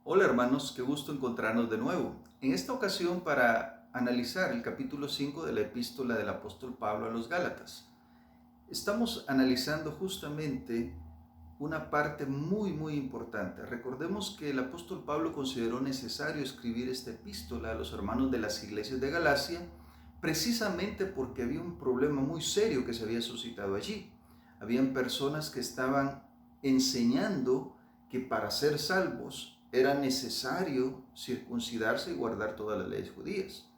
Hola hermanos, qué gusto encontrarnos de nuevo. En esta ocasión para analizar el capítulo 5 de la epístola del apóstol Pablo a los Gálatas. Estamos analizando justamente una parte muy importante. Recordemos que el apóstol Pablo consideró necesario escribir esta epístola a los hermanos de las iglesias de Galacia, precisamente porque había un problema muy serio que se había suscitado allí. Habían personas que estaban enseñando que para ser salvos era necesario circuncidarse y guardar todas las leyes judías.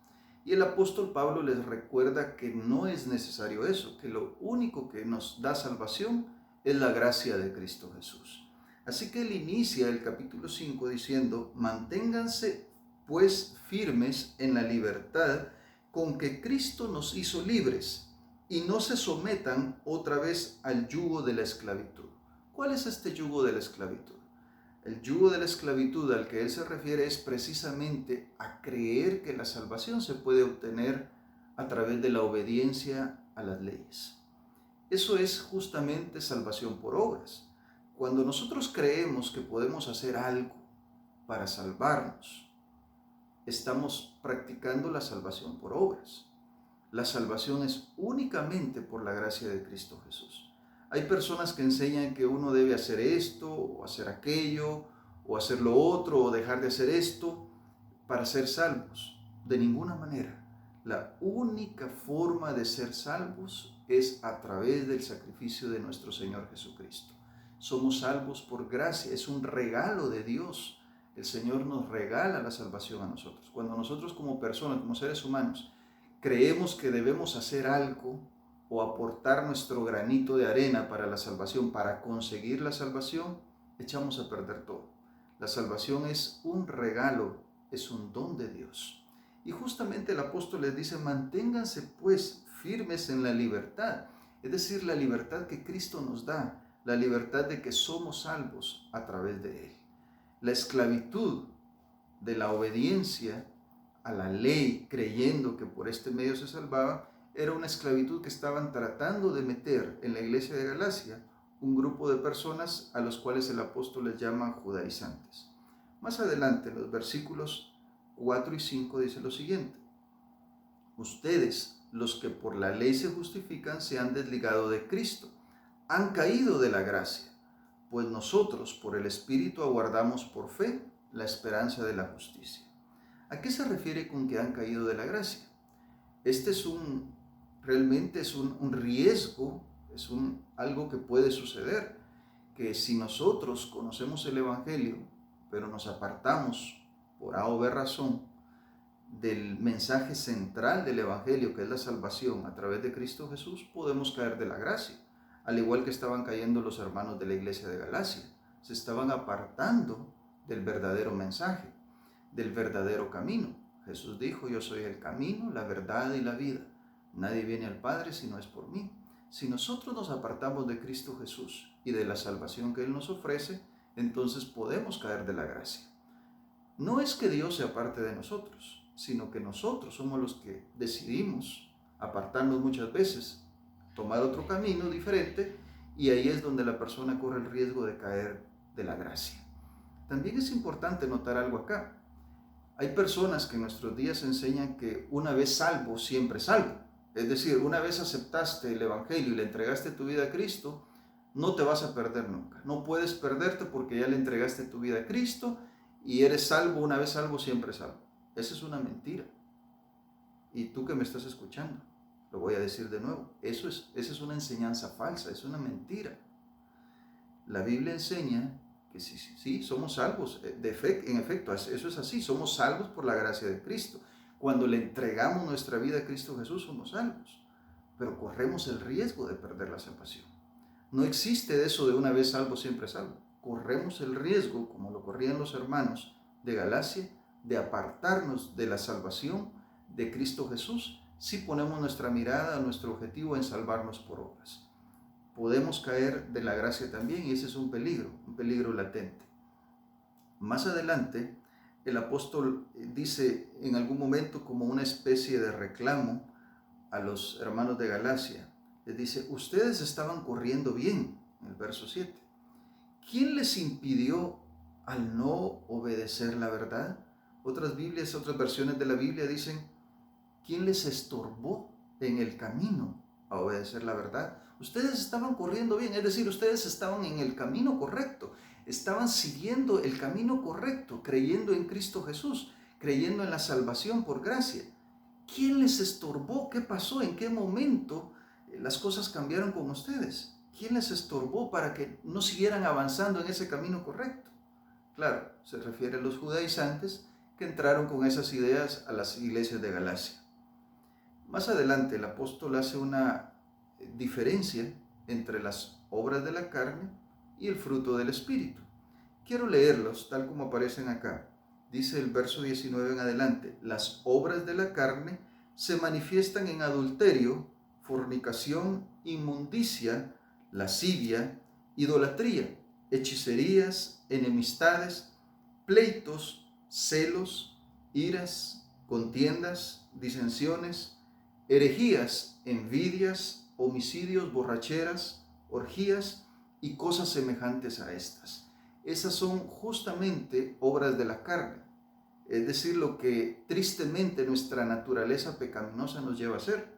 Y el apóstol Pablo les recuerda que no es necesario eso, que lo único que nos da salvación es la gracia de Cristo Jesús. Así que él inicia el capítulo 5 diciendo: manténganse pues firmes en la libertad con que Cristo nos hizo libres y no se sometan otra vez al yugo de la esclavitud. ¿Cuál es este yugo de la esclavitud? El yugo de la esclavitud al que él se refiere es precisamente a creer que la salvación se puede obtener a través de la obediencia a las leyes. Eso es justamente salvación por obras. Cuando nosotros creemos que podemos hacer algo para salvarnos, estamos practicando la salvación por obras. La salvación es únicamente por la gracia de Cristo Jesús. Hay personas que enseñan que uno debe hacer esto o hacer aquello o hacer lo otro o dejar de hacer esto para ser salvos. De ninguna manera. La única forma de ser salvos es a través del sacrificio de nuestro Señor Jesucristo. Somos salvos por gracia, es un regalo de Dios. El Señor nos regala la salvación a nosotros. Cuando nosotros como personas, como seres humanos, creemos que debemos hacer algo o aportar nuestro granito de arena para la salvación, para conseguir la salvación, echamos a perder todo. La salvación es un regalo, es un don de Dios. Y justamente el apóstol les dice: manténganse pues firmes en la libertad, es decir, la libertad que Cristo nos da, la libertad de que somos salvos a través de Él. La esclavitud de la obediencia a la ley, creyendo que por este medio se salvaba, era una esclavitud que estaban tratando de meter en la iglesia de Galacia un grupo de personas a los cuales el apóstol les llama judaizantes. Más adelante, en los versículos 4 y 5 dice lo siguiente: ustedes, los que por la ley se justifican, se han desligado de Cristo, han caído de la gracia, pues nosotros por el Espíritu aguardamos por fe la esperanza de la justicia. ¿A qué se refiere con que han caído de la gracia? Este es realmente es un riesgo, es algo que puede suceder, que si nosotros conocemos el Evangelio, pero nos apartamos por A o B razón del mensaje central del Evangelio, que es la salvación a través de Cristo Jesús, podemos caer de la gracia, al igual que estaban cayendo los hermanos de la iglesia de Galacia. Se estaban apartando del verdadero mensaje, del verdadero camino. Jesús dijo: yo soy el camino, la verdad y la vida. Nadie viene al Padre si no es por mí. Si nosotros nos apartamos de Cristo Jesús y de la salvación que Él nos ofrece, entonces podemos caer de la gracia. No es que Dios se aparte de nosotros, sino que nosotros somos los que decidimos apartarnos muchas veces, tomar otro camino diferente, y ahí es donde la persona corre el riesgo de caer de la gracia. También es importante notar algo acá. Hay personas que en nuestros días enseñan que una vez salvo, siempre salvo. Es decir, una vez aceptaste el Evangelio y le entregaste tu vida a Cristo, no te vas a perder nunca. No puedes perderte porque ya le entregaste tu vida a Cristo y eres salvo, una vez salvo, siempre salvo. Esa es una mentira. Y tú que me estás escuchando, lo voy a decir de nuevo, esa es una enseñanza falsa, es una mentira. La Biblia enseña que sí, somos salvos, en efecto, eso es así, somos salvos por la gracia de Cristo. Cuando le entregamos nuestra vida a Cristo Jesús, somos salvos, pero corremos el riesgo de perder la salvación. No existe eso de una vez salvo, siempre salvo. Corremos el riesgo, como lo corrían los hermanos de Galacia, de apartarnos de la salvación de Cristo Jesús si ponemos nuestra mirada, nuestro objetivo en salvarnos por obras. Podemos caer de la gracia también, y ese es un peligro latente. Más adelante, el apóstol dice en algún momento, como una especie de reclamo a los hermanos de Galacia, les dice: ustedes estaban corriendo bien, en el verso 7. ¿Quién les impidió al no obedecer la verdad. Otras Biblias, otras versiones de la Biblia dicen, ¿quién les estorbó en el camino a obedecer la verdad? Ustedes estaban corriendo bien, es decir, ustedes estaban en el camino correcto, estaban siguiendo el camino correcto, creyendo en Cristo Jesús, creyendo en la salvación por gracia. ¿Quién les estorbó? ¿Qué pasó? ¿En qué momento las cosas cambiaron con ustedes? ¿Quién les estorbó para que no siguieran avanzando en ese camino correcto? Claro, se refiere a los judaizantes que entraron con esas ideas a las iglesias de Galacia. Más adelante el apóstol hace una diferencia entre las obras de la carne y el fruto del Espíritu. Quiero leerlos tal como aparecen acá. Dice el verso 19 en adelante, las obras de la carne se manifiestan en adulterio, fornicación, inmundicia, lascivia, idolatría, hechicerías, enemistades, pleitos, celos, iras, contiendas, disensiones, herejías, envidias, homicidios, borracheras, orgías y cosas semejantes a estas. Esas son justamente obras de la carne, es decir, lo que tristemente nuestra naturaleza pecaminosa nos lleva a hacer.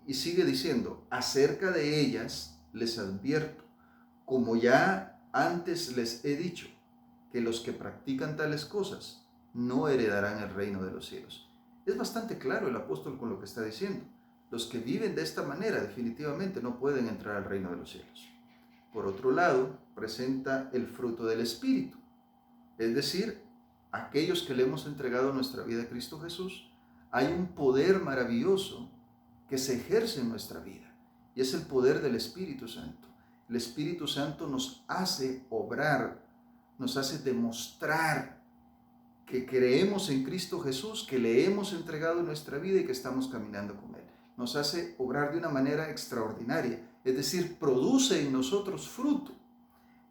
Y sigue diciendo, acerca de ellas les advierto, como ya antes les he dicho, que los que practican tales cosas no heredarán el reino de los cielos. Es bastante claro el apóstol con lo que está diciendo. Los que viven de esta manera definitivamente no pueden entrar al reino de los cielos. Por otro lado, presenta el fruto del Espíritu, es decir, aquellos que le hemos entregado nuestra vida a Cristo Jesús, hay un poder maravilloso que se ejerce en nuestra vida, y es el poder del Espíritu Santo. El Espíritu Santo nos hace obrar, nos hace demostrar que creemos en Cristo Jesús, que le hemos entregado nuestra vida y que estamos caminando con Él. Nos hace obrar de una manera extraordinaria, es decir, produce en nosotros fruto.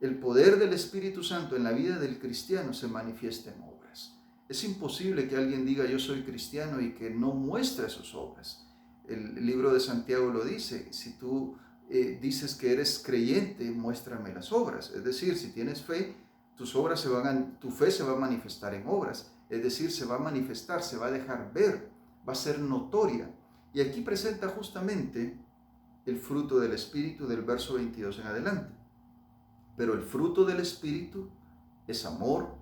El poder del Espíritu Santo en la vida del cristiano se manifiesta en obras. Es imposible que alguien diga yo soy cristiano y que no muestre sus obras. El libro de Santiago lo dice, si tú dices que eres creyente, muéstrame las obras. Es decir, si tienes fe, tu fe se va a manifestar en obras. Es decir, se va a manifestar, se va a dejar ver, va a ser notoria. Y aquí presenta justamente el fruto del Espíritu del verso 22 en adelante. Pero el fruto del Espíritu es amor,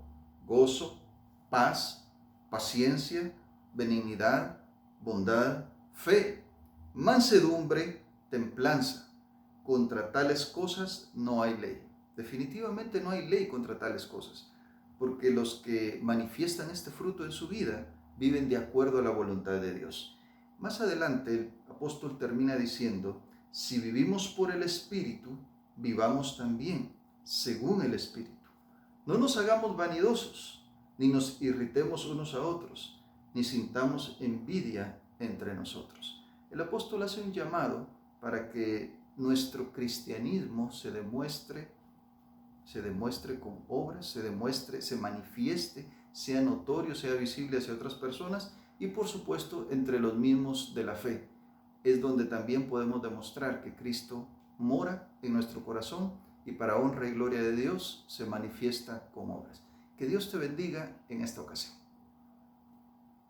gozo, paz, paciencia, benignidad, bondad, fe, mansedumbre, templanza. Contra tales cosas no hay ley. Definitivamente no hay ley contra tales cosas, porque los que manifiestan este fruto en su vida viven de acuerdo a la voluntad de Dios. Más adelante el apóstol termina diciendo, si vivimos por el Espíritu, vivamos también según el Espíritu. No nos hagamos vanidosos, ni nos irritemos unos a otros, ni sintamos envidia entre nosotros. El apóstol hace un llamado para que nuestro cristianismo se demuestre con obras, se manifieste, sea notorio, sea visible hacia otras personas y por supuesto entre los mismos de la fe. Es donde también podemos demostrar que Cristo mora en nuestro corazón y para honra y gloria de Dios se manifiesta con obras. Que Dios te bendiga en esta ocasión.